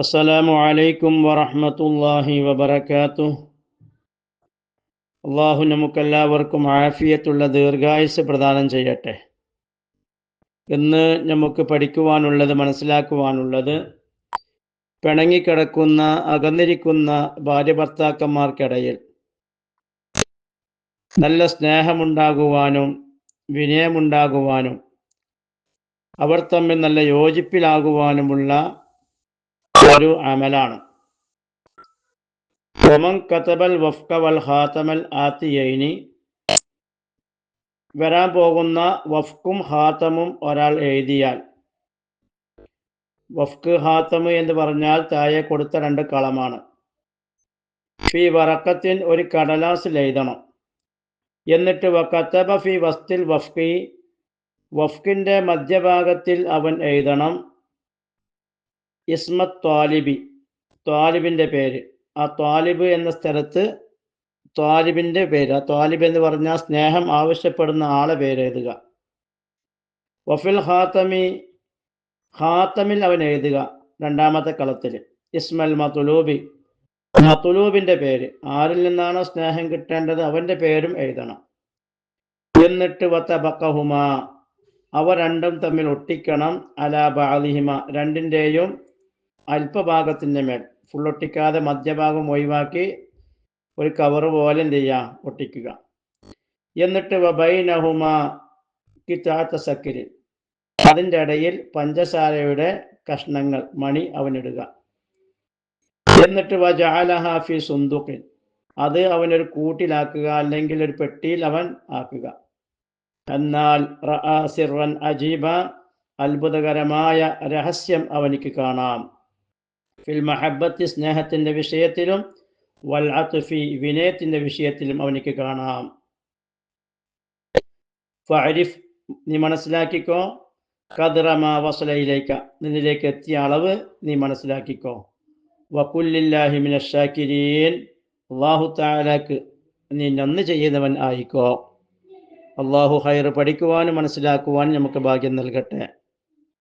അസ്സലാമു അലൈക്കും വറഹ്മത്തുള്ളാഹി വബറകാതുഹു. അള്ളാഹു നമുക്കെല്ലാവർക്കും ആഫിയത്തുള്ള ദീർഘായുസ് പ്രദാനം ചെയ്യട്ടെ. ഇന്ന് നമുക്ക് പഠിക്കുവാനുള്ളത്, മനസ്സിലാക്കുവാനുള്ളത്, പിണങ്ങിക്കിടക്കുന്ന, അകന്നിരിക്കുന്ന ഭാര്യ ഭർത്താക്കന്മാർക്കിടയിൽ നല്ല സ്നേഹമുണ്ടാകുവാനും വിനയമുണ്ടാകുവാനും അവർ തമ്മിൽ നല്ല യോജിപ്പിലാകുവാനുമുള്ള ഒരു അമലാണ്. വമൻ കതബൽ വഫ്ക വൽ ഖാതമൽ ആതിയൈനി, വരാൻ പോകുന്ന വഫ്കും ഖാതമും ഒരാൾ എഴുതിയാൽ, വഫ്ക് ഖാതമ് എന്ന് പറഞ്ഞാൽ താഴെ കൊടുത്ത രണ്ട് കളമാണ്. ഫി വറക്കത്തിൻ, ഒരു കടലാസിൽ എഴുതണം. എന്നിട്ട് വകതബ ഫി വസ്തിൽ വഫ്കി, വഫ്കിൻ്റെ മധ്യഭാഗത്തിൽ അവൻ എഴുതണം ഇസ്മത് ത്വാലിബി, ത്വാലിബിൻ്റെ പേര്. ആ ത്വാലിബ് എന്ന സ്ഥലത്ത് ത്വാലിബിൻ്റെ പേര്, ആ ത്വാലിബ് എന്ന് പറഞ്ഞാൽ സ്നേഹം ആവശ്യപ്പെടുന്ന ആളെ പേര് എഴുതുക. വഫിൽ ഖാതമി, ഖാതമിൽ അവൻ എഴുതുക രണ്ടാമത്തെ കളത്തിൽ ഇസ്മൽ മത്ലൂബി, മത്ലൂബിൻ്റെ പേര്, ആരിൽ നിന്നാണോ സ്നേഹം കിട്ടേണ്ടത് അവൻ്റെ പേരും എഴുതണം. എന്നിട്ട് വതബഖഹുമ, അവ രണ്ടും തമ്മിൽ ഒട്ടിക്കണം. അലാ ബഅദിഹിമ, രണ്ടിൻ്റെയും അല്പഭാഗത്തിൻ്റെ മേൽ, ഫുൾ ഒട്ടിക്കാതെ മധ്യഭാഗം ഒഴിവാക്കി ഒരു കവറ് പോലെ എന്ത് ചെയ്യുക, ഒട്ടിക്കുക. എന്നിട്ട് വബൈനഹുമ കിതാത്ത സക്കിരി, അതിൻ്റെ ഇടയിൽ പഞ്ചസാരയുടെ കഷ്ണങ്ങൾ, മണി അവനിടുക. എന്നിട്ട് വജഅലഹ ഫി സുന്ദുഖിൻ, അത് അവനൊരു കൂട്ടിലാക്കുക, അല്ലെങ്കിൽ ഒരു പെട്ടിയിൽ അവൻ ആക്കുക. എന്നാൽ റഅ സിർറൻ അജീബ, അത്ഭുതകരമായ രഹസ്യം അവനിക്ക് കാണാം. ഫിൽ മഹബ്ബത്തി, സ്നേഹത്തിൻ്റെ വിഷയത്തിലും, വൽ അത്ഫി, വിനയത്തിൻ്റെ വിഷയത്തിലും അവനിക്ക് കാണാം. ഫഅരിഫ്, നീ മനസ്സിലാക്കിക്കോ, ഖദ്റ മാ വസല ഇലൈക, നിന്നിലേക്ക് എത്തിയ അളവ് നീ മനസ്സിലാക്കിക്കോ. വഖുല്ലില്ലാഹി മിനശ് ശാകിരീൻ, അല്ലാഹു തആലക്ക് നീ നന്ദി ചെയ്യുന്നവൻ ആയിക്കോ. അല്ലാഹു ഖൈർ പഠിക്കുവാനും മനസ്സിലാക്കുവാനും നമുക്ക് ഭാഗ്യം നൽകട്ടെ.